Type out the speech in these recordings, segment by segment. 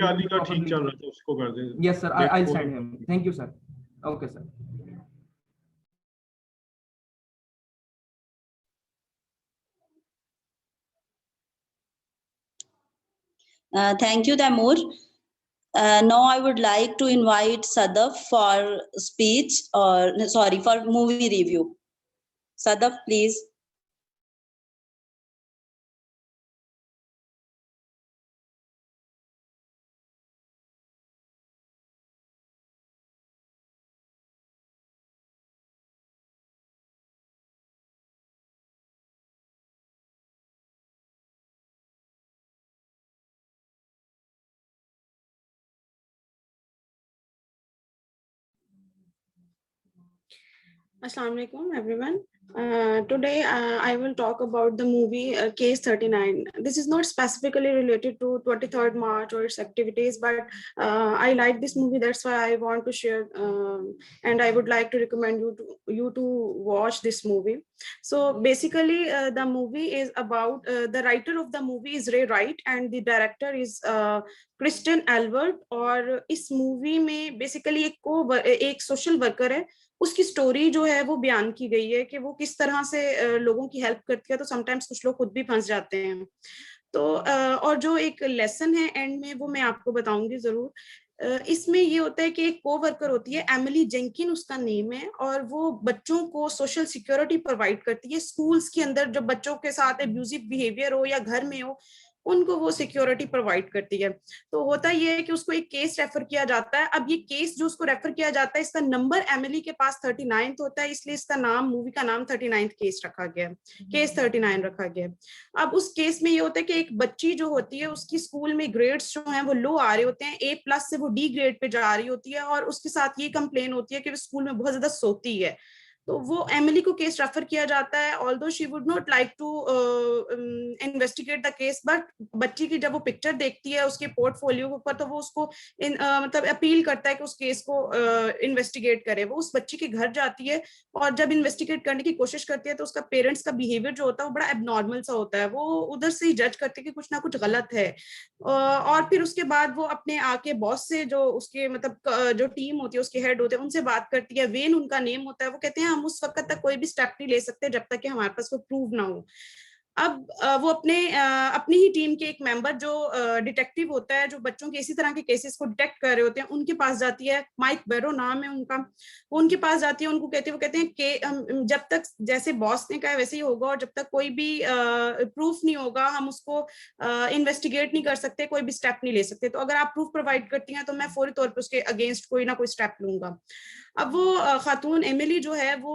अली का ठीक चल रहा था, उसको कर दे। Yes sir, I will send him. Thank you sir. Okay sir. Thank you, Taimur. Now I would like to invite Sadaf for speech, or sorry, for movie review. Sadaf, please. Assalamu alaikum everyone. Today I will talk about the movie Case 39. This is not specifically related to 23rd March or its activities, but I like this movie, that's why I want to share, and I would like to recommend you to watch this movie. So basically the movie is about, the writer of the movie is Ray Wright and the director is Kristen Albert. और इस movie में basically एक social worker है, उसकी story जो है वो बयान की गई है कि वो किस तरह से लोगों की हेल्प करती है। तो समटाइम्स कुछ लोग खुद भी फंस जाते हैं। तो और जो एक लेसन है एंड में, वो मैं आपको बताऊंगी जरूर। इसमें ये होता है कि एक को वर्कर होती है, एमिली जेंकिन उसका नेम है, और वो बच्चों को सोशल सिक्योरिटी प्रोवाइड करती है। स्कूल्स के अंदर जब बच्चों के साथ एब्यूजिव बिहेवियर हो या घर में हो, उनको वो सिक्योरिटी प्रोवाइड करती है। तो होता ये है कि उसको एक केस रेफर किया जाता है। अब ये केस जो उसको रेफर किया जाता है, इसका नंबर एमिली के पास 39 होता है, इसलिए इसका नाम, मूवी का नाम 39th केस रखा गया है, केस 39 रखा गया है। अब उस केस में ये होता है कि एक बच्ची जो होती है, उसकी स्कूल में ग्रेड्स जो हैं वो लो आ रहे होते हैं, A+ से वो D ग्रेड पे जा रही होती है, और उसके साथ ये कंप्लेन होती है कि वो स्कूल में बहुत ज्यादा सोती है। तो वो एमिली को केस रेफर किया जाता है, although she would not like to investigate the case, but बच्ची की जब वो पिक्चर देखती है उसके पोर्टफोलियो के ऊपर, तो वो उसको मतलब अपील करता है कि उस केस को इन्वेस्टिगेट करे। वो उस बच्ची के घर जाती है, और जब इन्वेस्टिगेट करने की कोशिश करती है तो उसका पेरेंट्स का बिहेवियर जो होता है वो बड़ा एबनॉर्मल सा होता है। वो उधर से ही जज करते हैं कि कुछ ना कुछ गलत है। और फिर उसके बाद वो अपने आके बॉस से, जो उसके मतलब जो टीम होती है, उसके हेड होते हैं, उनसे बात करती है। वेन उनका नेम होता है। वो कहते हैं हम उस वक्त तक कोई भी स्टेप नहीं ले सकते जब तक कि हमारे पास कोई प्रूव ना हो। अब वो अपनी ही टीम के एक मेंबर जो डिटेक्टिव होता है, जो बच्चों के इसी तरह के केसेस को डिटेक्ट कर रहे होते हैं, उनके पास जाती है। माइक बैरो नाम है उनका। वो उनके पास जाती है, उनको कहती है, वो कहते हैं कि जब तक जैसे बॉस ने कहा वैसे ही होगा, और जब तक कोई भी प्रूफ नहीं होगा हम उसको इन्वेस्टिगेट नहीं कर सकते, कोई भी स्टेप नहीं ले सकते। तो अगर आप प्रूफ प्रोवाइड करती हैं तो मैं फौरी तौर पर उसके अगेंस्ट कोई ना कोई स्टेप लूंगा। अब वो खातून एमिली जो है वो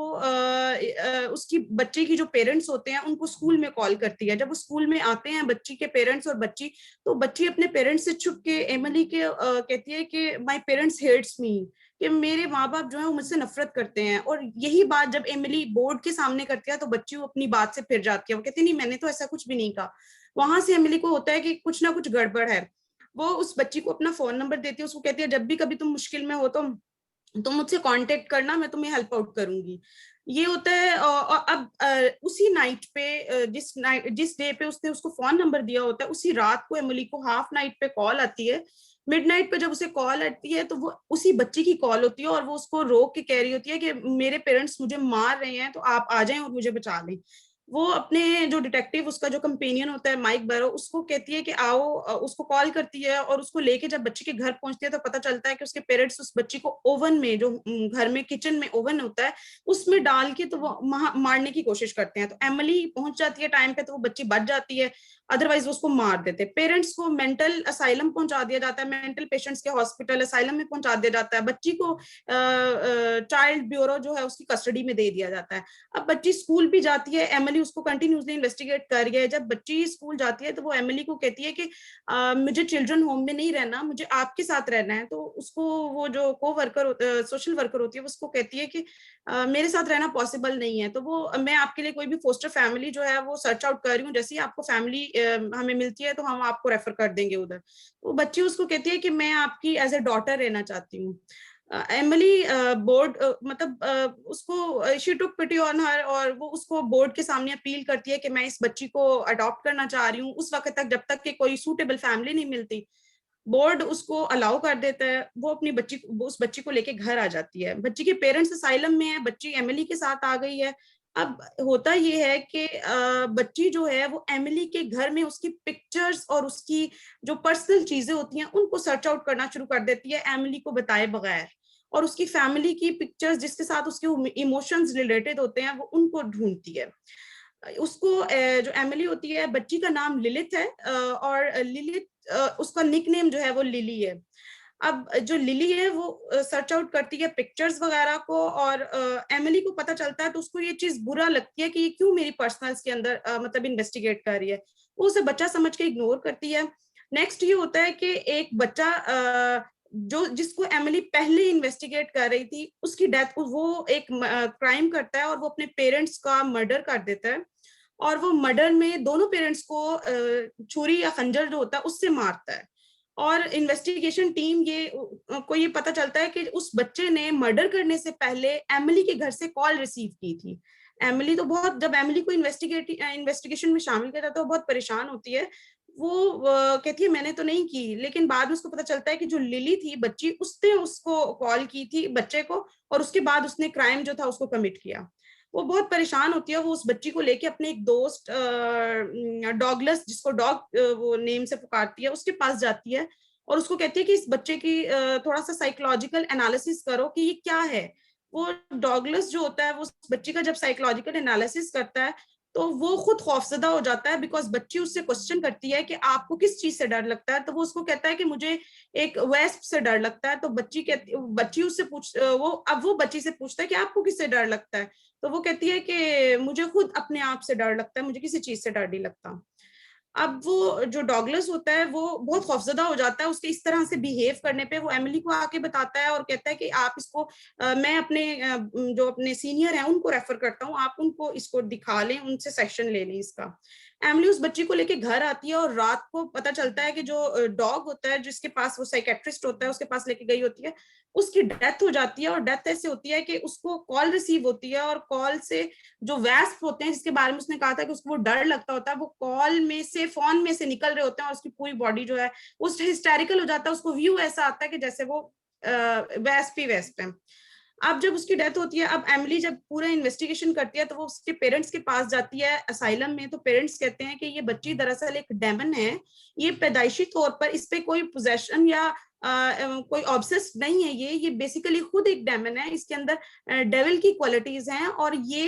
उसकी बच्चे की जो पेरेंट्स होते हैं उनको स्कूल में कॉल करती है। जब वो स्कूल में आते हैं बच्ची के पेरेंट्स और बच्ची, तो बच्ची अपने पेरेंट्स से छुप के एमिली के कहती है कि माय पेरेंट्स हेट्स मी, कि मेरे माँ बाप जो है वो मुझसे नफरत करते हैं। और यही बात जब एमिली बोर्ड के सामने करती है तो बच्ची वो अपनी बात से फिर जाती है। वो कहती है नहीं, मैंने तो ऐसा कुछ भी नहीं कहा। वहां से एमिली को होता है कि कुछ ना कुछ गड़बड़ है। वो उस बच्ची को अपना फोन नंबर देती है, उसको कहती है जब भी कभी तुम मुश्किल में हो तो मुझसे कांटेक्ट करना, मैं तुम्हें हेल्प आउट करूंगी। ये होता है। और अब उसी नाइट पे, जिस डे पे उसने उसको फोन नंबर दिया होता है, उसी रात को एमिली को हाफ नाइट पे कॉल आती है। मिडनाइट पे जब उसे कॉल आती है तो वो उसी बच्ची की कॉल होती है, और वो उसको रोक के कह रही होती है कि मेरे पेरेंट्स मुझे मार रहे हैं, तो आप आ जाएं और मुझे बचा लें। वो अपने जो डिटेक्टिव, उसका जो कंपेनियन होता है माइक बैरो, उसको कहती है कि आओ, उसको कॉल करती है, और उसको लेके जब बच्ची के घर पहुंचती है तो पता चलता है कि उसके पेरेंट्स उस बच्ची को ओवन में, जो घर में किचन में ओवन होता है, उसमें डाल के तो वो मारने की कोशिश करते हैं। तो एमिली पहुंच जाती है टाइम पे, तो वो बच्ची बच जाती है, अदरवाइज उसको मार देते। पेरेंट्स को मेंटल असाइलम पहुंचा दिया जाता है, मेंटल पेशेंट्स के हॉस्पिटल असाइलम में पहुंचा दिया जाता है। बच्ची को चाइल्ड ब्यूरो जो है उसकी कस्टडी में दे दिया जाता है। अब बच्ची स्कूल भी जाती है, एमिली उसको कंटिन्यूसली इन्वेस्टिगेट कर रही है। जब बच्ची स्कूल जाती है तो वो एमिली को कहती है कि मुझे चिल्ड्रन होम में नहीं रहना, मुझे आपके साथ रहना है। तो उसको वो जो सोशल वर्कर होती है उसको कहती है कि मेरे साथ रहना पॉसिबल नहीं है। तो वो, मैं आपके लिए कोई भी फोस्टर फैमिली जो है वो सर्च आउट कर रही हूँ, जैसे ही आपको फैमिली हमें मिलती है तो हम आपको रेफर कर देंगे उधर। तो बच्ची उसको कहती है कि मैं आपकी एज ए डॉटर रहना चाहती हूँ। एमिली बोर्ड मतलब उसको she took pity on her, और वो उसको बोर्ड के सामने अपील करती है कि मैं इस बच्ची को अडॉप्ट करना चाह रही हूँ, उस वक्त तक जब तक कि कोई सूटेबल फैमिली नहीं मिलती। बोर्ड उसको अलाउ कर देता है, वो अपनी बच्ची उस बच्ची को लेके घर आ जाती है। बच्ची के पेरेंट्स असाइलम में है, बच्ची एमिली के साथ आ गई है। अब होता ये है कि बच्ची जो है वो एमिली के घर में उसकी पिक्चर्स और उसकी जो पर्सनल चीजें होती हैं उनको सर्च आउट करना शुरू कर देती है एमिली को बताए बगैर, और उसकी फैमिली की पिक्चर्स जिसके साथ उसके इमोशंस रिलेटेड होते हैं वो उनको ढूंढती है। उसको जो एमिली होती है, बच्ची का नाम लिलिथ है, और लिलिथ उसका निकनेम जो है वो लिली है। अब जो लिली है वो सर्च आउट करती है पिक्चर्स वगैरह को, और एमिली को पता चलता है तो उसको ये चीज बुरा लगती है कि ये क्यों मेरी पर्सनल्स के अंदर मतलब इन्वेस्टिगेट कर रही है। वो उसे बच्चा समझ के इग्नोर करती है। नेक्स्ट ये होता है कि एक बच्चा जो जिसको एमिली पहले इन्वेस्टिगेट कर रही थी उसकी डेथ, वो एक क्राइम करता है और वो अपने पेरेंट्स का मर्डर कर देता है, और वो मर्डर में दोनों पेरेंट्स को छुरी या खंजर जो होता है उससे मारता है। और इन्वेस्टिगेशन टीम को ये पता चलता है कि उस बच्चे ने मर्डर करने से पहले एमिली के घर से कॉल रिसीव की थी। एमिली तो बहुत, जब एमिली को इन्वेस्टिगेशन में शामिल किया जाता है वो बहुत परेशान होती है। वो कहती है मैंने तो नहीं की, लेकिन बाद में उसको पता चलता है कि जो लिली थी बच्ची, उसने उसको कॉल की थी बच्चे को, और उसके बाद उसने क्राइम जो था उसको कमिट किया। वो बहुत परेशान होती है, वो उस बच्ची को लेके अपने एक दोस्त डॉगलस, जिसको डॉग वो नेम से पुकारती है, उसके पास जाती है और उसको कहती है कि इस बच्चे की थोड़ा सा साइकोलॉजिकल एनालिसिस करो कि ये क्या है। वो डॉगलस जो होता है वो उस बच्ची का जब साइकोलॉजिकल एनालिसिस करता है तो वो खुद खौफजदा हो जाता है, बिकॉज बच्ची उससे क्वेश्चन करती है कि आपको किस चीज से डर लगता है, तो वो उसको कहता है कि मुझे एक वेस्प से डर लगता है। तो बच्ची उससे वो बच्ची से पूछता है कि आपको किससे डर लगता है, तो वो कहती है कि मुझे खुद अपने आप से डर लगता है, मुझे किसी चीज से डर नहीं लगता। अब वो जो डॉगलस होता है वो बहुत खौफजदा हो जाता है उसके इस तरह से बिहेव करने पे। वो एमिली को आके बताता है और कहता है कि आप इसको मैं अपने जो अपने सीनियर हैं उनको रेफर करता हूँ, आप उनको इसको दिखा लें, उनसे सेक्शन ले लें इसका। एमिली उस बच्ची को लेके घर आती है और रात को पता चलता है कि जो डॉग होता है जिसके पास वो साइकेट्रिस्ट होता है उसके पास लेके गई होती है, उसकी डेथ हो जाती है। और डेथ ऐसे होती है कि उसको कॉल रिसीव होती है और कॉल से जो वैस्प होते हैं जिसके बारे में उसने कहा था कि उसको वो डर लगता होता है, वो कॉल में से, फोन में से निकल रहे होते हैं और उसकी पूरी बॉडी जो है उस हिस्टेरिकल हो जाता है। उसको व्यू ऐसा आता है कि जैसे वो वैस्प ही वैस्प है। अब जब उसकी डेथ होती है, अब एमिली जब पूरा इन्वेस्टिगेशन करती है तो वो उसके पेरेंट्स के पास जाती है असाइलम में। तो पेरेंट्स कहते हैं कि ये बच्ची दरअसल एक डेमन है, ये पैदाइशी तौर पर इस पे कोई पोजेशन या कोई ऑब्सेस नहीं है, ये बेसिकली खुद एक डेमन है, इसके अंदर डेविल की क्वालिटीज हैं और ये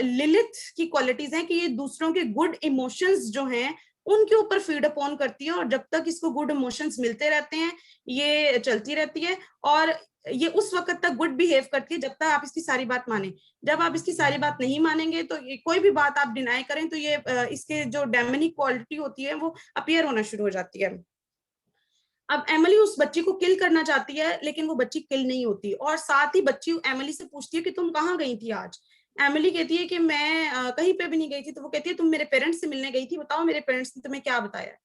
लिलिथ की क्वालिटीज हैं कि ये दूसरों के गुड इमोशंस जो हैं उनके ऊपर फीड अपॉन करती है, और जब तक इसको गुड इमोशंस मिलते रहते हैं ये चलती रहती है, और ये उस वक्त तक गुड बिहेव करती है जब तक आप इसकी सारी बात माने। जब आप इसकी सारी बात नहीं मानेंगे तो ये कोई भी बात आप डिनाई करें तो ये इसके जो डेमनिक क्वालिटी होती है वो अपीयर होना शुरू हो जाती है। अब एमिली उस बच्ची को किल करना चाहती है लेकिन वो बच्ची किल नहीं होती, और साथ ही बच्ची एमिली से पूछती है कि तुम कहाँ गई थी आज। एमिली कहती है कि मैं कहीं पे भी नहीं गई थी। तो वो कहती है तुम मेरे पेरेंट्स से मिलने गई थी, बताओ मेरे पेरेंट्स ने तुम्हें क्या बताया।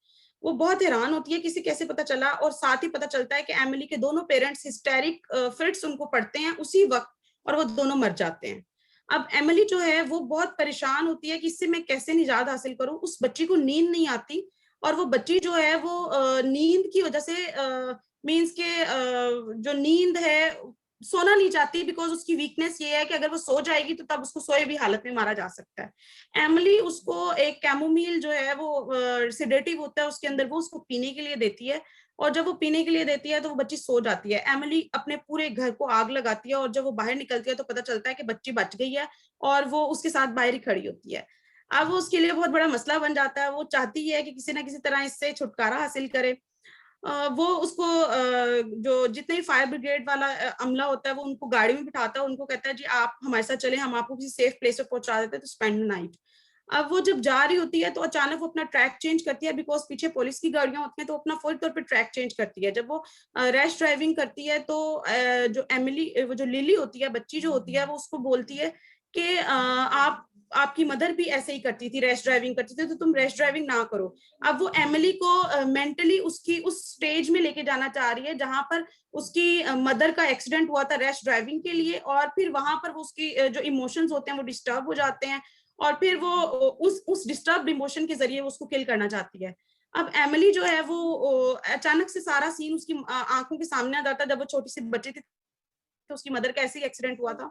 वो बहुत हैरान होती है कि इसे कैसे पता चला, और साथ ही पता चलता है कि एमिली के दोनों पेरेंट्स हिस्टेरिक फिट्स उनको पड़ते हैं उसी वक्त और वो दोनों मर जाते हैं। अब एमिली जो है वो बहुत परेशान होती है कि इससे मैं कैसे निजात हासिल करूं। उस बच्ची को नींद नहीं आती और वो बच्ची जो है वो नींद की वजह से मींस के जो नींद है सोना नहीं चाहती, बिकॉज उसकी वीकनेस ये है कि अगर वो सो जाएगी तो तब उसको सोए भी हालत में मारा जा सकता है। एमिली उसको एक कैमोमील जो है वो सिडेटिव होता है उसके अंदर, वो उसको पीने के लिए देती है, और जब वो पीने के लिए देती है तो वो बच्ची सो जाती है। एमिली अपने पूरे घर को आग लगाती है और जब वो बाहर निकलती है तो पता चलता है कि बच्ची बच गई है और वो उसके साथ बाहर ही खड़ी होती है। अब वो उसके लिए बहुत बड़ा मसला बन जाता है, वो चाहती है कि किसी ना किसी तरह इससे छुटकारा हासिल करे। वो उसको जो जितने भी फायर ब्रिगेड वाला अमला होता है वो उनको गाड़ी में बिठाता है, उनको कहता है जी आप हमारे साथ चले, हम आपको किसी सेफ प्लेस पे पहुंचा देते हैं तो स्पेंड नाइट। अब वो जब जा रही होती है तो अचानक वो अपना ट्रैक चेंज करती है, बिकॉज पीछे पुलिस की गाड़ियां होती हैं, तो अपना फुल तौर पे ट्रैक चेंज करती है। जब वो रैश ड्राइविंग करती है तो जो एमिली, वो जो लिली होती है बच्ची जो होती है, वो उसको बोलती है कि आपकी मदर भी ऐसे ही करती थी, रैश ड्राइविंग करती थी, तो तुम रैश ड्राइविंग ना करो। अब वो एमिली को मेंटली उसकी उस स्टेज में लेके जाना चाह रही है जहां पर उसकी मदर का एक्सीडेंट हुआ था रैश ड्राइविंग के लिए, और फिर वहां पर वो उसकी जो इमोशंस होते हैं वो डिस्टर्ब हो जाते हैं, और फिर वो उस डिस्टर्ब इमोशन के जरिए उसको किल करना चाहती है। अब एमिली जो है वो अचानक से सारा सीन उसकी आंखों के सामने आ जाता है। जब वो छोटी सी बच्ची थी तो उसकी मदर का ऐसे ही एक्सीडेंट हुआ था।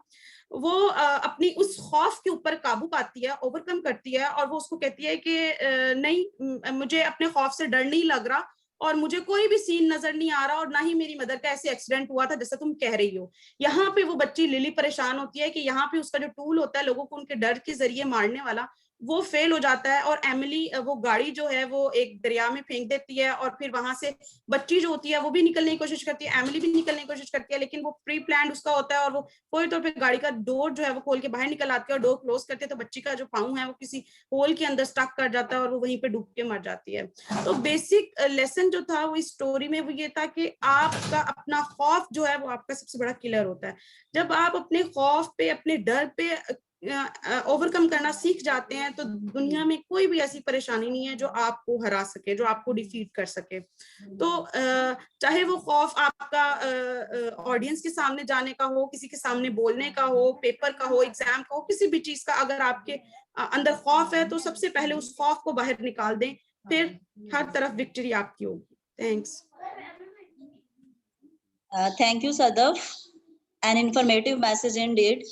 वो अपनी उस खौफ के ऊपर काबू पाती है, ओवरकम करती है, और वो उसको कहती है कि नहीं, मुझे अपने खौफ से डर नहीं लग रहा और मुझे कोई भी सीन नजर नहीं आ रहा और ना ही मेरी मदर का ऐसे एक्सीडेंट हुआ था जैसा तुम कह रही हो। यहाँ पे वो बच्ची लिली परेशान होती है कि यहाँ पे उसका जो टूल होता है लोगों को उनके डर के जरिए मारने वाला, वो फेल हो जाता है। और एमिली वो गाड़ी जो है वो एक दरिया में फेंक देती है और फिर वहां से बच्ची जो होती है वो भी निकलने की कोशिश करती है, एमिली भी निकलने की कोशिश करती है, लेकिन वो प्री प्लान उसका होता है और वो पूरी तौर पे गाड़ी का डोर जो है वो खोल के बाहर निकल आती है और डोर क्लोज करती है तो बच्ची का जो पाँव है वो किसी होल के अंदर स्टक कर जाता है और वो वहीं पे डूब के मर जाती है। तो बेसिक लेसन जो था वो इस स्टोरी में वो ये था कि आपका अपना खौफ जो है वो आपका सबसे बड़ा किलर होता है। जब आप अपने खौफ पे, अपने डर पे ओवरकम करना सीख जाते हैं तो दुनिया में कोई भी ऐसी परेशानी नहीं है जो आपको हरा सके, जो आपको डिफीट कर सके। तो चाहे वो खौफ आपका ऑडियंस के सामने जाने का हो, किसी के सामने बोलने का हो, पेपर का हो, एग्जाम का हो, किसी भी चीज का अगर आपके अंदर खौफ है तो सबसे पहले उस खौफ को बाहर निकाल दें, फिर हर तरफ विक्ट्री आपकी होगी। Thanks. Thank you Sadaf, an informative message indeed.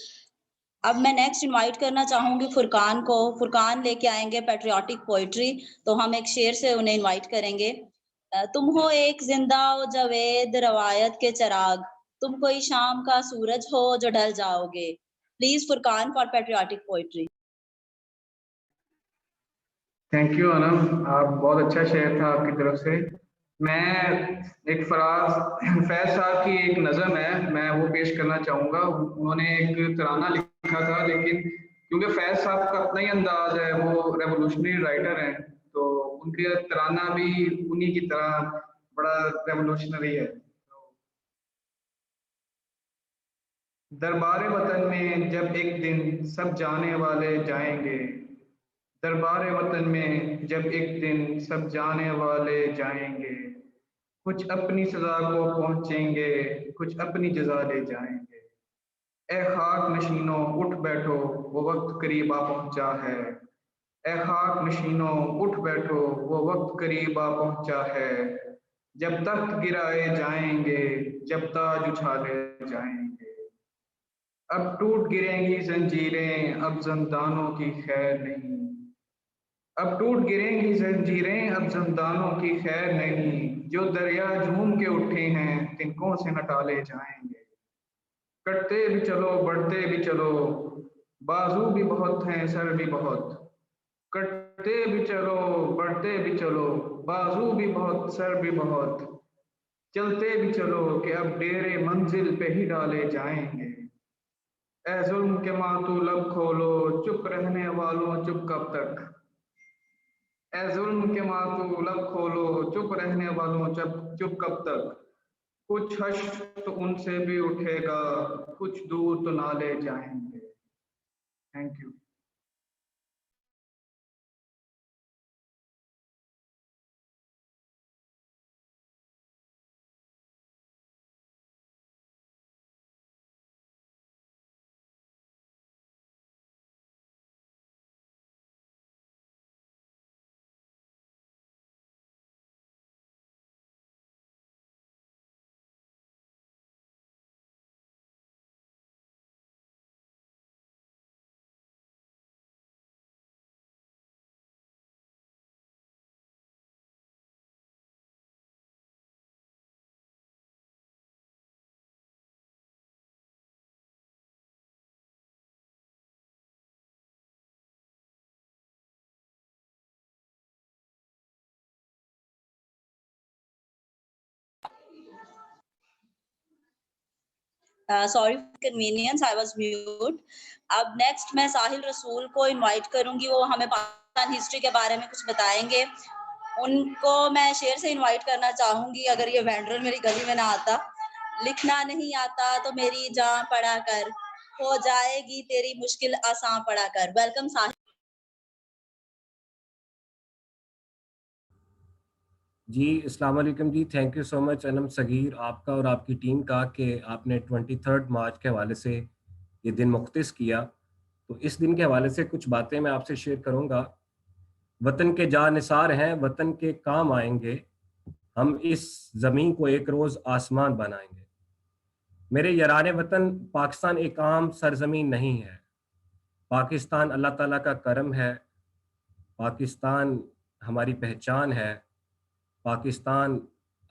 अब मैं नेक्स्ट इनवाइट करना चाहूंगी फुरकान को। फुरकान लेके आएंगे पैट्रियोटिक पोइट्री, तो हम एक शेर से उन्हें इनवाइट करेंगे। तुम हो एक जिंदा ओ जवेद रवायत के चिराग, तुम कोई शाम का सूरज हो जो ढल जाओगे। Please Furqan for patriotic poetry. Thank you Anam, आप बहुत अच्छा शेयर था आपकी तरफ से। मैं एक फैज साहब की एक नज़म है, मैं वो पेश करना चाहूँगा। उन्होंने एक तराना लिखा था, लेकिन क्योंकि फैज साहब का अपना ही अंदाज है, वो रेवोल्यूशनरी राइटर हैं, तो उनके तराना भी उन्हीं की तरह बड़ा रेवोल्यूशनरी है। दरबार वतन में जब एक दिन सब जाने वाले जाएंगे, दरबार वतन में जब एक दिन सब जाने वाले जाएंगे, कुछ अपनी सजा को पहुंचेंगे, कुछ अपनी जजा ले जाएंगे। ए खाक नशीनों उठ बैठो, वो वक्त करीब आ पहुंचा है। ए खाक नशीनों उठ बैठो, वो वक्त करीब आ पहुंचा है। जब तख्त गिराए जाएंगे, जब ताज उछाले जाएंगे। अब टूट गिरेंगी जंजीरें, अब जंदानों की खैर नहीं। अब टूट गिरेंगी जंजीरें, अब जंदानों की खैर नहीं। जो दरिया झूम के उठे हैं, तिनकों से न टाले जाएंगे। कटते भी चलो, बढ़ते भी चलो, बाजू भी बहुत हैं, सर भी बहुत। कटते भी चलो, बढ़ते भी चलो, बाजू भी बहुत, सर भी बहुत। चलते भी चलो कि अब डेरे मंजिल पे ही डाले जाएंगे। ए जुल्म के मातू लब खोलो, चुप रहने वालों चुप कब तक। ए जुल्म के मातू लब खोलो, चुप रहने वालों चुप कब तक। कुछ हश्र तो उनसे भी उठेगा, कुछ दूर तो ना ले जाएंगे। Thank you. Sorry for convenience, I was mute. अब नेक्स्ट मैं साहिल रसूल को इनवाइट करूंगी, वो हमें पाकिस्तान हिस्ट्री के बारे में कुछ बताएंगे। उनको मैं शेर से इनवाइट करना चाहूंगी। अगर ये वेंडर मेरी गली में ना आता। लिखना नहीं आता तो मेरी जान पढ़ा कर, हो जाएगी तेरी मुश्किल आसान पढ़ा कर। वेलकम साहिल। जी अस्सलाम वालेकुम जी, thank you so much Anam Sagir, आपका और आपकी टीम का कि आपने 23 मार्च के हवाले से ये दिन मुख्तस किया। तो इस दिन के हवाले से कुछ बातें मैं आपसे शेयर करूंगा। वतन के जानिसार हैं, वतन के काम आएंगे, हम इस जमीन को एक रोज आसमान बनाएंगे। मेरे यारान वतन, पाकिस्तान एक आम सरजमीन नहीं है। पाकिस्तान अल्लाह ताला का करम है, पाकिस्तान हमारी पहचान है, पाकिस्तान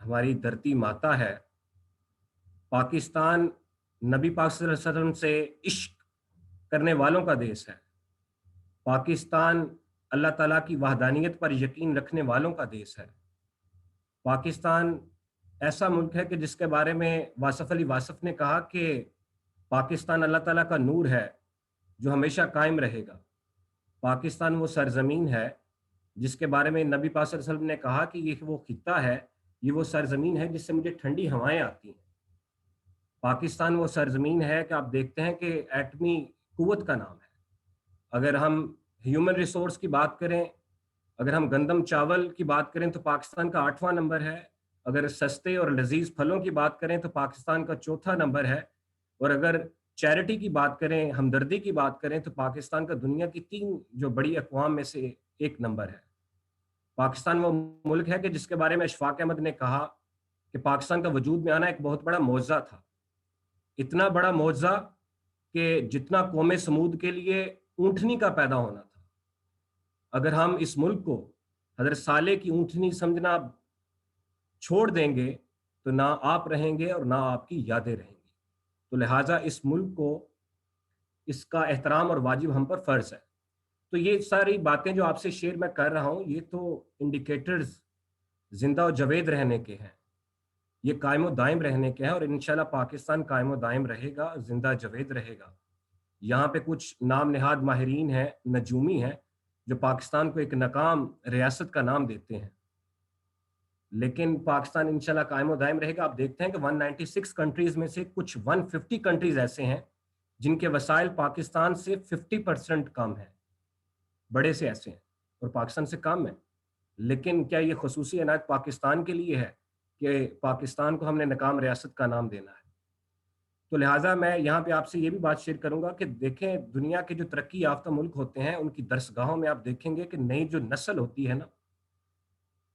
हमारी धरती माता है, पाकिस्तान नबी पाक सल्लल्लाहु अलैहि वसल्लम से इश्क करने वालों का देश है, पाकिस्तान अल्लाह ताला की वहदानियत पर यकीन रखने वालों का देश है। पाकिस्तान ऐसा मुल्क है कि जिसके बारे में वासफ अली वासफ ने कहा कि पाकिस्तान अल्लाह ताला का नूर है जो हमेशा कायम रहेगा। पाकिस्तान वो सरजमीन है जिसके बारे में नबी पाक सल्लल्लाहु अलैहि वसल्लम ने कहा कि ये वो खित्ता है, ये वो सरजमीन है जिससे मुझे ठंडी हवाएं आती हैं। पाकिस्तान वो सरजमीन है कि आप देखते हैं कि एटमी कुव्वत का नाम है। अगर हम ह्यूमन रिसोर्स की बात करें, अगर हम गंदम चावल की बात करें तो पाकिस्तान का 8वां नंबर है। अगर सस्ते और लजीज फलों की बात करें तो पाकिस्तान का 4था नंबर है। और अगर चैरिटी की बात करें, हमदर्दी की बात करें तो पाकिस्तान का दुनिया की 3 जो बड़ी अक़वाम में से एक नंबर है। पाकिस्तान वो मुल्क है कि जिसके बारे में अशफाक अहमद ने कहा कि पाकिस्तान का वजूद में आना एक बहुत बड़ा मौजज़ा था। इतना बड़ा मौजज़ा कि जितना कौमे समूद के लिए ऊँटनी का पैदा होना था। अगर हम इस मुल्क को हज़रत साले की ऊँटनी समझना छोड़ देंगे तो ना आप रहेंगे और ना आपकी यादें रहेंगी। तो लिहाजा इस मुल्क को इसका एहतराम और वाजिब हम पर फ़र्ज़ है। तो ये सारी बातें जो आपसे शेयर मैं कर रहा हूँ, ये तो इंडिकेटर्स जिंदा और जवेद रहने के हैं, ये कायम दायम रहने के हैं और इंशाल्लाह पाकिस्तान कायम दायम रहेगा, जिंदा जवेद रहेगा। यहाँ पे कुछ नाम नहाद माहिरीन हैं, नजूमी हैं, जो पाकिस्तान को एक नाकाम रियासत का नाम देते हैं, लेकिन पाकिस्तान इंशाल्लाह कायम दायम रहेगा। आप देखते हैं कि 196 कंट्रीज में से कुछ 150 कंट्रीज ऐसे हैं जिनके वसाइल पाकिस्तान से 50% कम है, बड़े से ऐसे हैं और पाकिस्तान से कम है। लेकिन क्या ये खसूसी इनायत पाकिस्तान के लिए है कि पाकिस्तान को हमने नाकाम रियासत का नाम देना है? तो लिहाजा मैं यहाँ पे आपसे ये भी बात शेयर करूंगा कि देखें, दुनिया के जो तरक्की याफ्ता मुल्क होते हैं उनकी दरसगाहों में आप देखेंगे कि नई जो नस्ल होती है ना,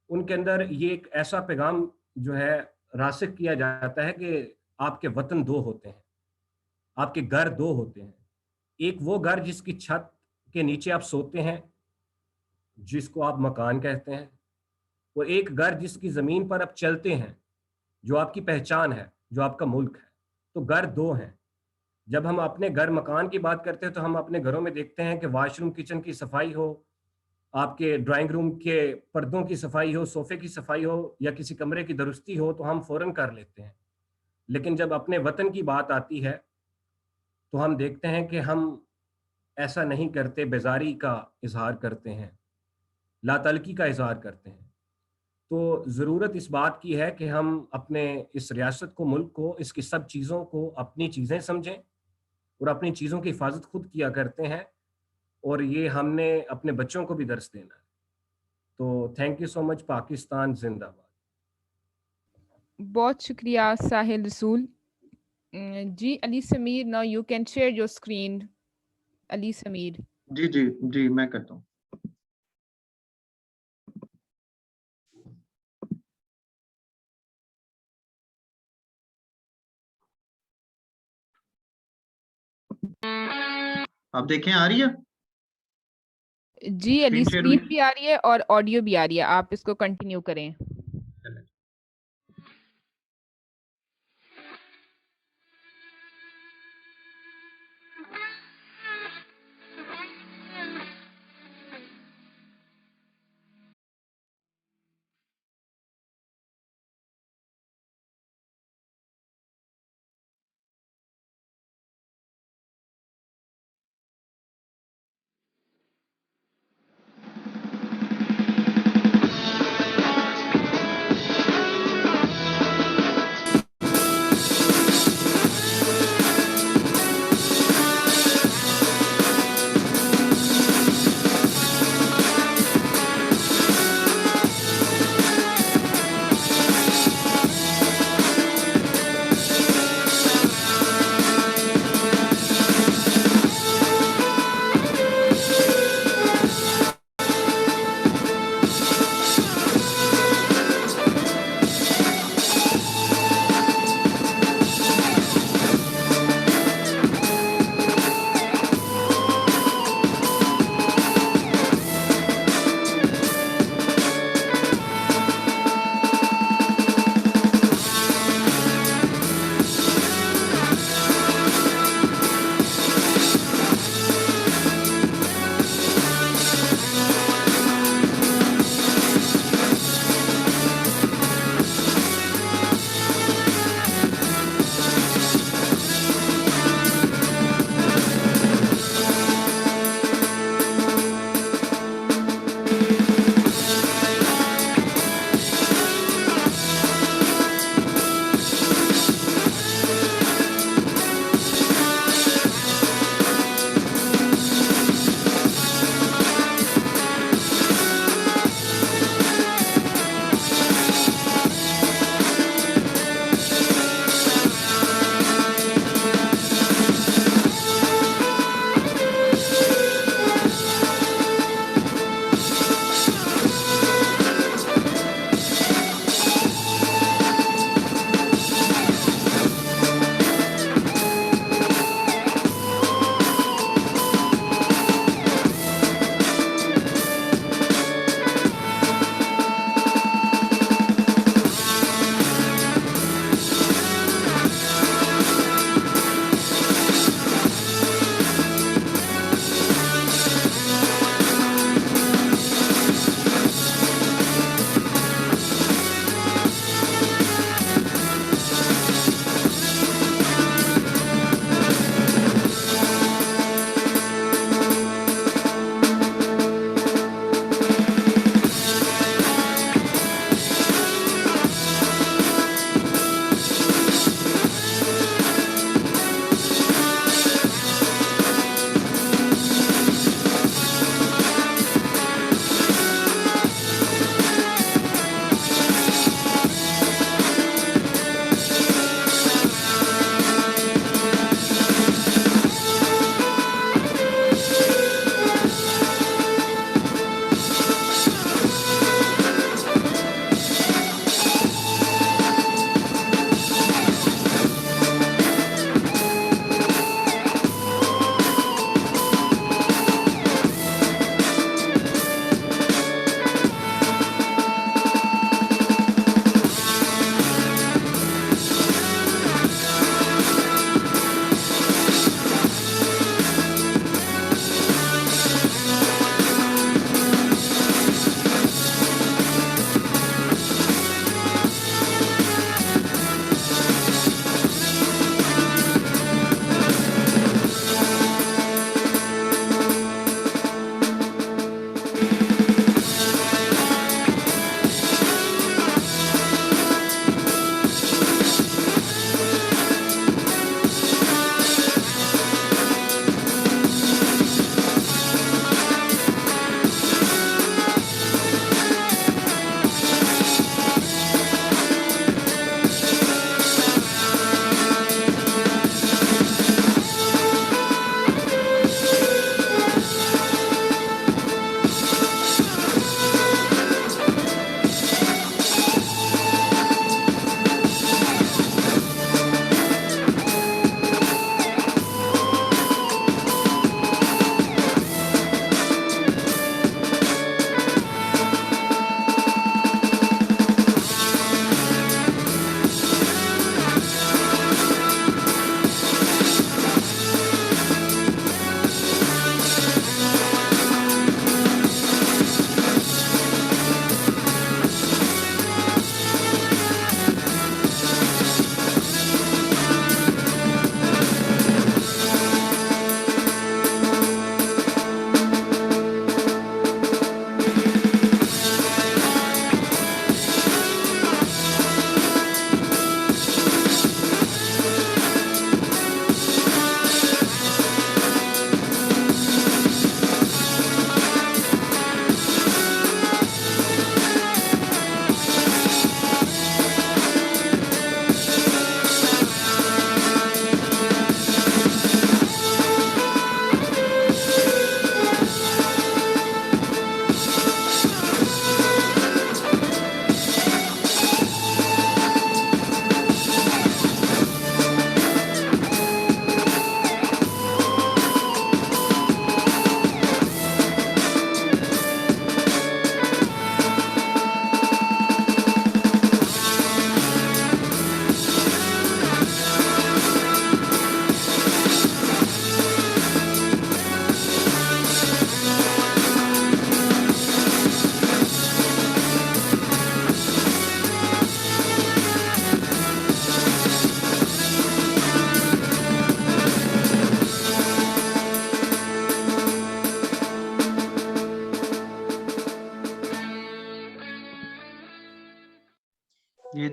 उनके अंदर ये एक ऐसा पैगाम जो है रासिख किया जाता है कि आपके वतन 2 होते हैं, आपके घर 2 होते हैं। एक वो घर जिसकी छत के नीचे आप सोते हैं, जिसको आप मकान कहते हैं, और एक घर जिसकी ज़मीन पर आप चलते हैं, जो आपकी पहचान है, जो आपका मुल्क है। तो घर 2 हैं। जब हम अपने घर मकान की बात करते हैं तो हम अपने घरों में देखते हैं कि वाशरूम किचन की सफाई हो, आपके ड्राइंग रूम के पर्दों की सफाई हो, सोफे की सफाई हो या किसी कमरे की दुरुस्ती हो तो हम फौरन कर लेते हैं। लेकिन जब अपने वतन की बात आती है तो हम देखते हैं कि हम ऐसा नहीं करते, बेजारी का इजहार करते हैं, लातलकी का इजहार करते हैं। तो ज़रूरत इस बात की है कि हम अपने इस रियासत को, मुल्क को, इसकी सब चीज़ों को अपनी चीज़ें समझें और अपनी चीज़ों की हिफाजत खुद किया करते हैं, और ये हमने अपने बच्चों को भी दर्स देना है। तो thank you so much. Pakistan जिंदाबाद। बहुत शुक्रिया साहिल रसूल। जी Ali Samir, now you can share your screen. Ali Samir. जी जी जी, मैं करता हूँ। आप देखें, आ रही है? जी अली, Screen share स्क्रीन हुई? भी आ रही है और ऑडियो भी आ रही है, आप इसको कंटिन्यू करें।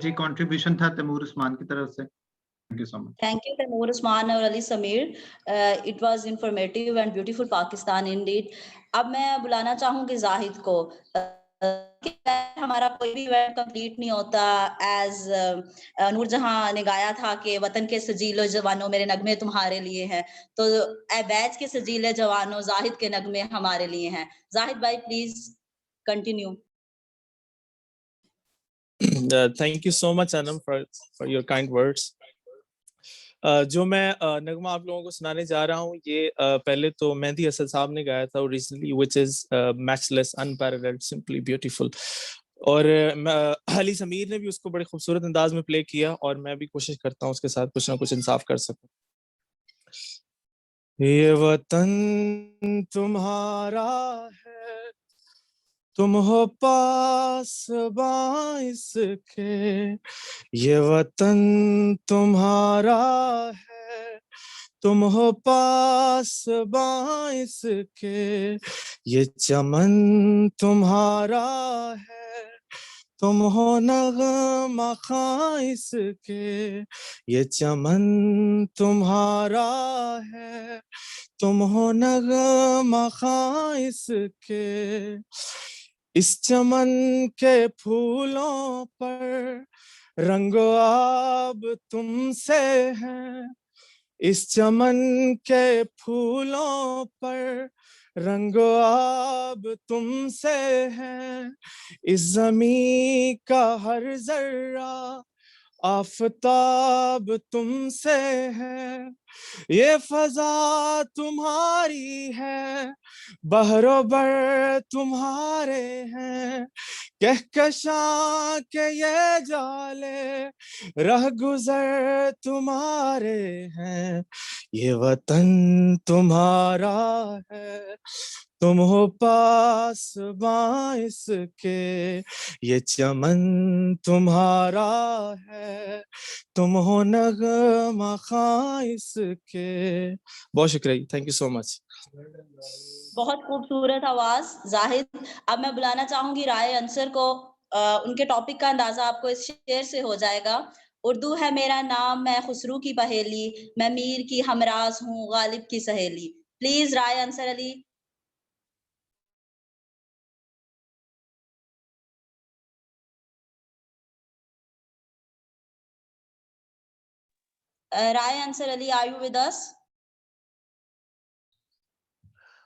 जी कंट्रीब्यूशन था तैमूर उस्मान की तरफ से। Thank you so much. Thank you, Taimur Usman और Ali Sameer. It was informative and beautiful Pakistan indeed. अब मैं बुलाना चाहूंगी जाहिद को. हमारा कोई भी इवेंट कंप्लीट नहीं होता एज नूरजहां ने गाया था कि वतन के सजीलो जवानों मेरे नगमे तुम्हारे लिए हैं, तो बैच के सजीले जवानों जाहिद के नगमे हमारे लिए हैं. जाहिद भाई please continue. Thank you so much, Anam, for your kind words. जो मैं नगमा आप लोगों को सुनाने जा रहा हूँ, ये पहले तो मेहदी हसन साहब ने गाया था originally, which is matchless, unparalleled, simply beautiful. और अली समीर ने भी उसको बड़े खूबसूरत अंदाज में प्ले किया, और मैं भी कोशिश करता हूँ उसके साथ कुछ ना कुछ इंसाफ कर सकूं. ये वतन तुम्हारा है, तुम हो पास इसके, ये वतन तुम्हारा है, तुम हो पास इसके, ये चमन तुम्हारा है, तुम हो नग़मा ख़ां इसके, ये चमन तुम्हारा है, तुम हो नग़मा ख़ां इसके. इस चमन के फूलों पर रंगो आब तुमसे है, इस चमन के फूलों पर रंगो आब तुमसे है, इस ज़मीं का हर जर्रा आफताब तुमसे है, ये फजा तुम्हारी है, बहरो बर तुम्हारे हैं, कहकशां के ये जाले रह गुजर तुम्हारे हैं, ये वतन तुम्हारा है, तुम हो पास इसके, ये चमन तुम्हारा है, तुम हो नग़मा ख़ां इसके. बहुत शुक्रिया, थैंक यू सो मच. बहुत खूबसूरत आवाज जाहिद. अब मैं बुलाना चाहूंगी राय अंसर को. उनके टॉपिक का अंदाजा आपको इस शेर से हो जाएगा. उर्दू है मेरा नाम, मैं खुसरू की पहेली, मैं मीर की हमराज हूँ, गालिब की सहेली. Please Rai Ansar Ali. Rai Ansar Ali, are you with us?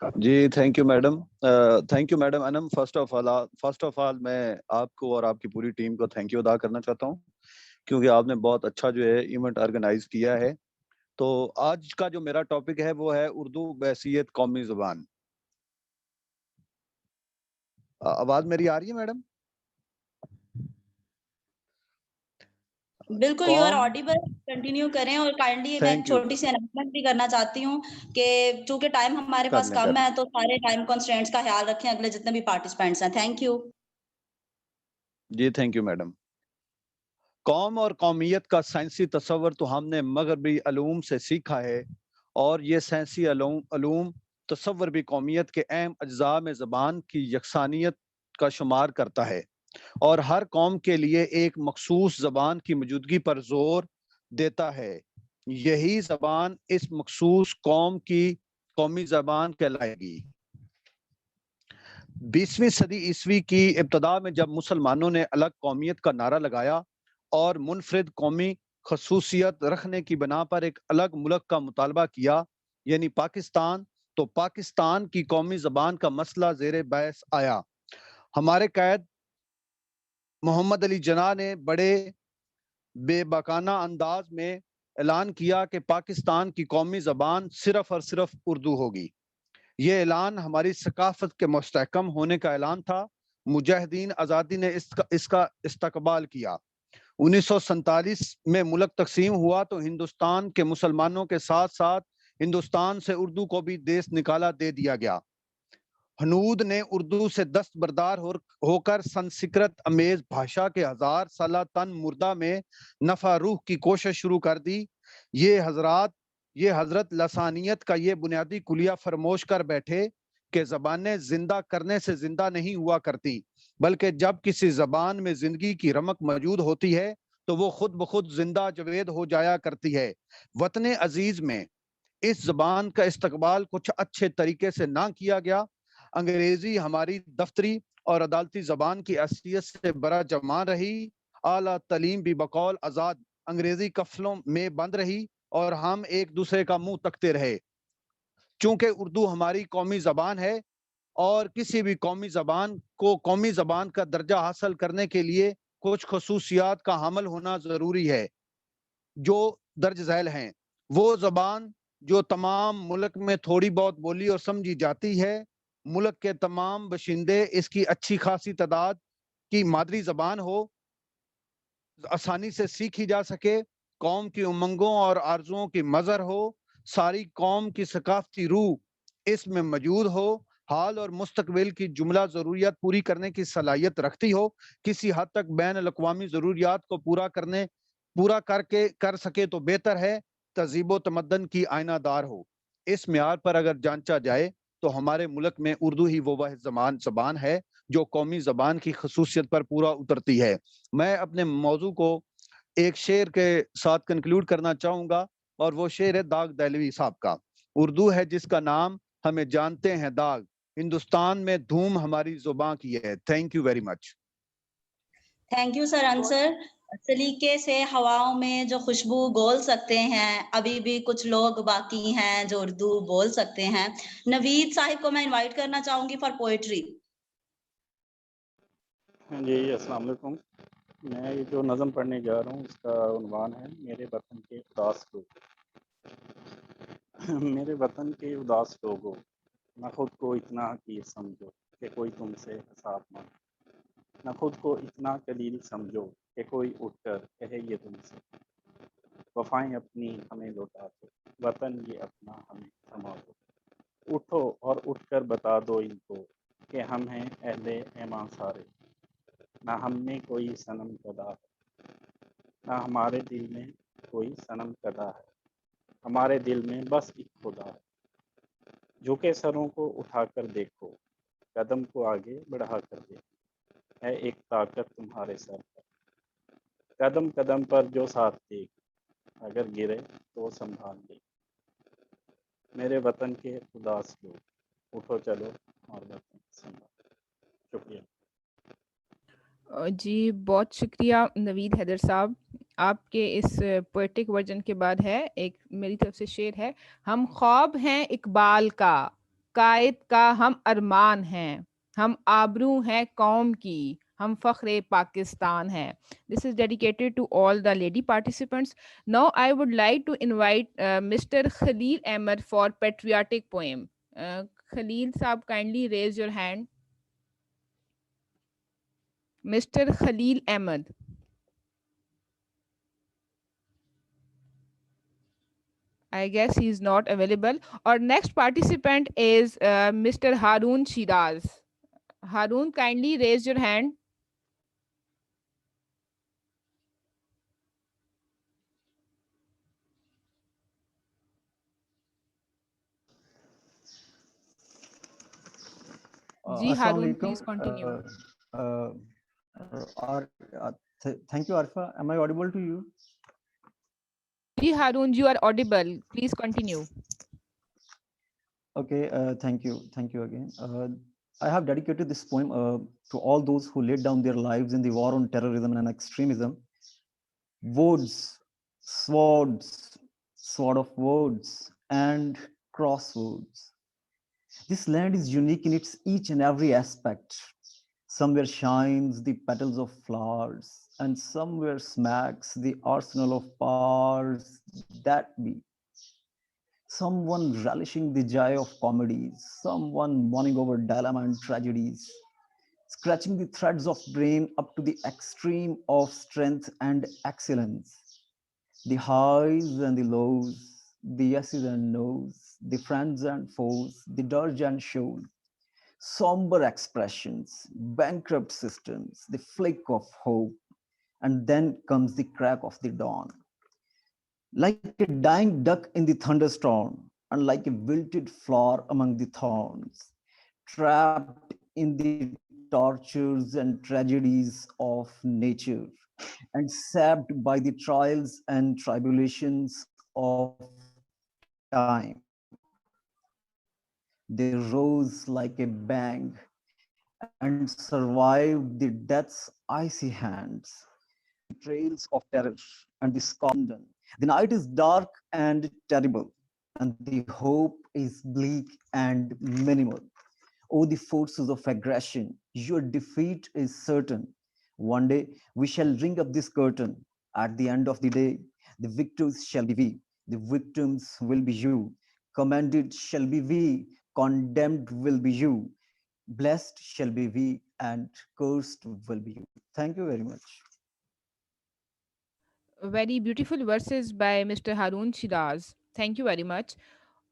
जी thank you madam. Thank you madam Anam. First of all मैं आपको और आपकी पूरी टीम को थैंक यू अदा करना चाहता हूँ, क्योंकि आपने बहुत अच्छा जो है इवेंट ऑर्गेनाइज किया है. तो आज का जो मेरा टॉपिक है वो है उर्दू बहसीयत कौमी ज़ुबान. आवाज मेरी आ रही है मैडम? बिल्कुल, यू आर ऑडिबल. कंटिन्यू करें. और काइंडली मैं छोटी सी अनाउंसमेंट भी करना चाहती हूँ कि चूंकि टाइम हमारे पास कम है, तो सारे टाइम कंस्ट्रेंट्स का ख्याल रखें अगले जितने भी पार्टिसिपेंट्स हैं. Thank you. जी थैंक यू मैडम. कौम और कौमियत का साइंसी तस्वर तो हमने मगरबी अलूम से सीखा है, और ये साइंसी अलूम तस्वर भी कौमियत के अहम अज्जा में ज़बान की यकसानियत का शुमार करता है, और हर कौम के लिए एक मखसूस ज़बान की मौजूदगी पर जोर देता है. यही ज़बान इस मखसूस कौम की कौमी ज़बान कहलाएगी. 20वीं सदी ईस्वी की इब्तदा में जब मुसलमानों ने अलग कौमियत का नारा लगाया और मुनफरिद कौमी खसूसियत रखने की बिना पर एक अलग मुल्क का मुतालबा किया, यानी पाकिस्तान, तो पाकिस्तान की कौमी ज़बान का मसला ज़ेरे बहस आया. हमारे कैद मोहम्मद अली जना ने बड़े बेबाकाना अंदाज में ऐलान किया कि पाकिस्तान की कौमी ज़बान सिर्फ और सिर्फ उर्दू होगी. ये ऐलान हमारी सकाफत के मुस्तहकम होने का ऐलान था. मुजाहिदीन आज़ादी ने इसका इस्तकबाल किया. 1947 में मुल्क तकसीम हुआ तो हिंदुस्तान के मुसलमानों के साथ साथ हिंदुस्तान से उर्दू को भी देश निकाला दे दिया गया. हनूद ने उर्दू से दस्तबरदार होकर संस्कृत अमेज भाषा के 1000 साला तन मुर्दा में नफा रूह की कोशिश शुरू कर दी. ये हजरत लसानियत का ये बुनियादी कुलिया फरमोश कर बैठे कि ज़बानें जिंदा करने से जिंदा नहीं हुआ करती, बल्कि जब किसी ज़बान में जिंदगी की रमक मौजूद होती है तो वो खुद ब खुद जिंदा जवेद हो जाया करती है। वतन अजीज में इस जबान का इस्तकबाल कुछ अच्छे तरीके से ना किया गया। अंग्रेजी हमारी दफ्तरी और अदालती जबान की असलियत से बरा जमा रही। आला तलीम भी बकौल आजाद अंग्रेजी कफलों में बंद रही और हम एक दूसरे का मुंह तकते रहे। चूंकि उर्दू हमारी कौमी जबान है और किसी भी कौमी जबान को कौमी जबान का दर्जा हासिल करने के लिए कुछ खसूसियात का हामिल होना जरूरी है जो दर्ज झैल हैं। वो जबान जो तमाम मुल्क में थोड़ी बहुत बोली और समझी जाती है, मुल्क के तमाम बशिंदे इसकी अच्छी खासी तादाद की मादरी जबान हो, आसानी से सीखी जा सके, कौम की उमंगों और आरजुओं की मजर हो, सारी कौम की सकाफती रूह इसमें मौजूद हो, हाल और मुस्तकबिल की जुमला जरूरियात पूरी करने की सलाहियत रखती हो, किसी हद तक बैन अल-अक़वामी जरूरियात को पूरा करके कर सके तो बेहतर है, तहजीब व तमद्दन की आईनादार हो। इस म्यार पर अगर जांचा जाए तो हमारे मुल्क में उर्दू ही वो वाहिद जबान है जो कौमी जबान की खसूसियत पर पूरा उतरती है। मैं अपने मौजू को एक शेर के साथ कंक्लूड करना चाहूंगा और वो शेर है दाग दहलवी साहब का। उर्दू है जिसका नाम हमें जानते हैं दाग, हिंदुस्तान में धूम हमारी जुबान की है। Thank you very much. Thank you sir. Answer सलीके से हवाओं में जो खुशबू घोल सकते हैं, अभी भी कुछ लोग बाकी हैं जो उर्दू बोल सकते हैं। नवीद साहिब को मैं इनवाइट करना चाहूंगी फॉर पोएट्री। जी अस्सलाम वालेकुम। मैं ये जो नज़म पढ़ने जा रहा हूँ इसका उन्वान है मेरे वतन के उदास लोग। मेरे वतन के उदास लोगों, न खुद को इतना हकीर समझो कि कोई तुमसे हिसाब मांगे, न खुद को इतना कलील समझो कि कोई उठकर कहे ये तुमसे। वफाएं अपनी हमें लौटा दो, वतन ये अपना हमें थमा दो। उठो और उठकर बता दो इनको कि हम हैं अहले ऐमान सारे। ना हमने कोई सनम कदा है, ना हमारे दिल में कोई सनम कदा है, हमारे दिल में बस एक खुदा है। झुके सरों को उठाकर देखो, कदम को आगे बढ़ा कर देखो, है एक ताकत तुम्हारे सर पर। कदम कदम पर जो साथ देख, अगर गिरे तो संभाल ले। मेरे वतन के उदास लोग, उठो चलो और वतन संभालो। शुक्रिया। जी बहुत शुक्रिया नवीद हैदर साहब। आपके इस पोएटिक वर्जन के बाद है एक मेरी तरफ से शेर है। हम ख्वाब हैं इकबाल का, कायद का हम अरमान हैं, हम आबरू हैं कौम की, हम फ़ख्र पाकिस्तान हैं। This is dedicated to all the lady participants. Now I would like to invite Mr. Khalil Ahmed for patriotic poem. Khalil साहब kindly raise your hand. Mr. Khalil Ahmed. I guess he is not available. Our next participant is Mr. Haroon Shiraz. Haroon, kindly raise your hand. Ji Haroon, please continue. Thank you, Arfa. Am I audible to you? Ji Haroon, you are audible. Please continue. Okay, thank you. Thank you again. I have dedicated this poem to all those who laid down their lives in the war on terrorism and extremism. Words, swords, sword of words, and crosswords. This land is unique in its each and every aspect. Somewhere shines the petals of flowers, and somewhere smacks the arsenal of powers that be. Someone relishing the joy of comedies, someone mourning over dilemma and tragedies, scratching the threads of brain up to the extreme of strength and excellence. The highs and the lows, the yeses and nos, the friends and foes, the dirge and shoal, somber expressions, bankrupt systems, the flick of hope, and then comes the crack of the dawn. Like a dying duck in the thunderstorm, and like a wilted flower among the thorns, trapped in the tortures and tragedies of nature and sapped by the trials and tribulations of time. They rose like a bang and survived the death's icy hands. Trails of terror and the scorn. The night is dark and terrible, and the hope is bleak and minimal. Oh, the forces of aggression, your defeat is certain. One day we shall ring up this curtain. At the end of the day, the victors shall be we, the victims will be you. Commanded shall be we, condemned will be you. Blessed shall be we, and cursed will be you. Thank you very much. Very beautiful verses by Mr. Haroon Shiraz. Thank you very much.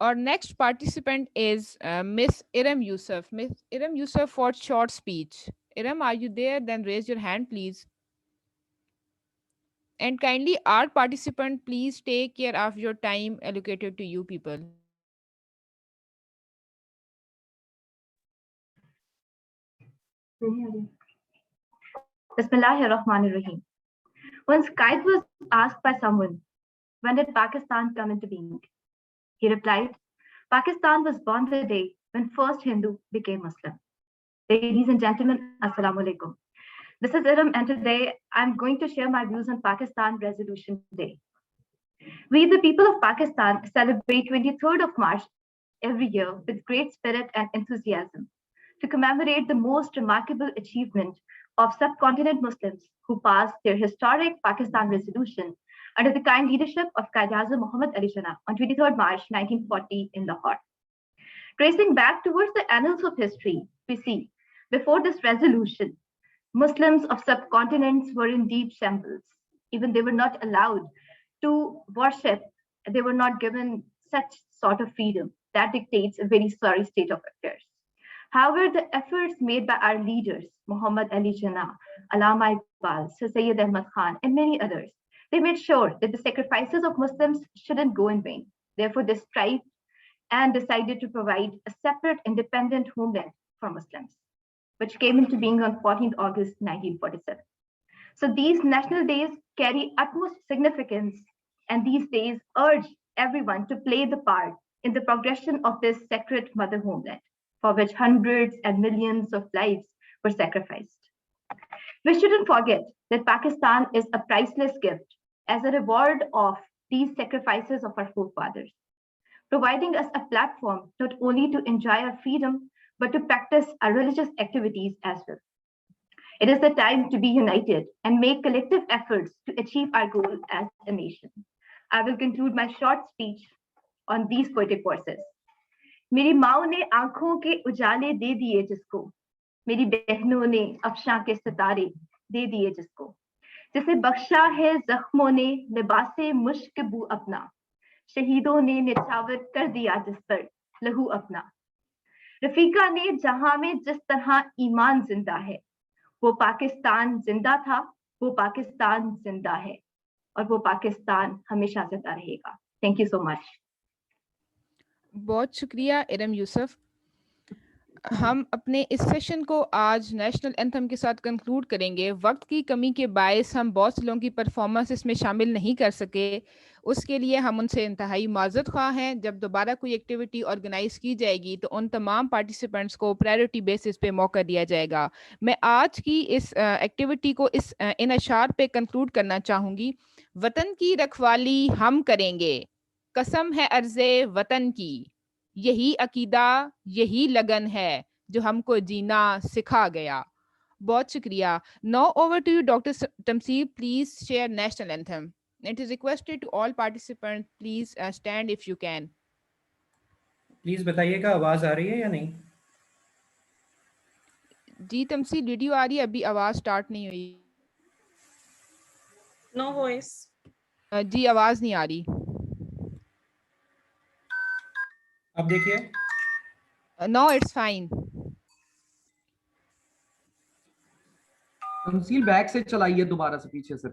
Our next participant is Miss Iram Yusuf. Miss Iram Yusuf for short speech. Iram, are you there? Then raise your hand, please. And kindly, our participant, please take care of your time allocated to you people. Bismillahirrahmanirrahim. Once Qaid was asked by someone, when did Pakistan come into being? He replied, Pakistan was born the day when first Hindu became Muslim. Ladies and gentlemen, Assalamu alaikum. This is Iram, and today I'm going to share my views on Pakistan Resolution Day. We, the people of Pakistan, celebrate 23rd of March every year with great spirit and enthusiasm to commemorate the most remarkable achievement of subcontinent Muslims who passed their historic Pakistan Resolution under the kind leadership of Quaid-e-Azam Muhammad Ali Jinnah on 23rd March 1940 in Lahore. Tracing back towards the annals of history, we see before this resolution, Muslims of subcontinents were in deep shambles. Even they were not allowed to worship, they were not given such sort of freedom. That dictates a very sorry state of affairs. However, the efforts made by our leaders, Muhammad Ali Jinnah, Allama Iqbal, Sir Syed Ahmad Khan, and many others, they made sure that the sacrifices of Muslims shouldn't go in vain. Therefore, they strived and decided to provide a separate independent homeland for Muslims, which came into being on 14th August 1947. So these national days carry utmost significance, and these days urge everyone to play the part in the progression of this sacred mother homeland, for which hundreds and millions of lives were sacrificed. We shouldn't forget that Pakistan is a priceless gift as a reward of these sacrifices of our forefathers, providing us a platform not only to enjoy our freedom, but to practice our religious activities as well. It is the time to be united and make collective efforts to achieve our goal as a nation. I will conclude my short speech on these poetic verses. मेरी माओ ने आंखों के उजाले दे दिए जिसको, मेरी बहनों ने अफशां के सितारे दे दिए जिसको, जिसे बख्शा है जख्मों ने लिबासे मुश्क बू अपना, शहीदों ने निछावर कर दिया जिस पर लहू अपना। रफीका ने जहां में जिस तरह ईमान जिंदा है, वो पाकिस्तान जिंदा था, वो पाकिस्तान जिंदा है, और वो पाकिस्तान हमेशा जिंदा रहेगा। Thank you so much. बहुत शुक्रिया इरम यूसुफ। हम अपने इस सेशन को आज नेशनल एंथम के साथ कंक्लूड करेंगे। वक्त की कमी के बायस हम बहुत से लोगों की परफॉर्मेंस इसमें शामिल नहीं कर सके, उसके लिए हम उनसे इंतहाई माजरत ख्वाह हैं। जब दोबारा कोई एक्टिविटी ऑर्गेनाइज की जाएगी तो उन तमाम पार्टिसिपेंट्स को प्रायोरिटी बेसिस पे मौका दिया जाएगा। मैं आज की इस एक्टिविटी को इस इन अशार पे कंक्लूड करना चाहूँगी। वतन की रखवाली हम करेंगे, कसम है अर्ज़े वतन की, यही अकीदा यही लगन है जो हमको जीना सिखा गया। बहुत शुक्रिया। Now over to you, Dr. Tamseer. Please share national anthem. It is requested to all participants, please stand if you can. Please बताइएगा आवाज आ रही है या नहीं? जी तमसीर, वीडियो आ रही है, अभी आवाज स्टार्ट नहीं हुई। No voice. जी आवाज नहीं आ रही। अब देखिए। No, it's fine. तमसील बैक से चलाइए दोबारा से पीछे से।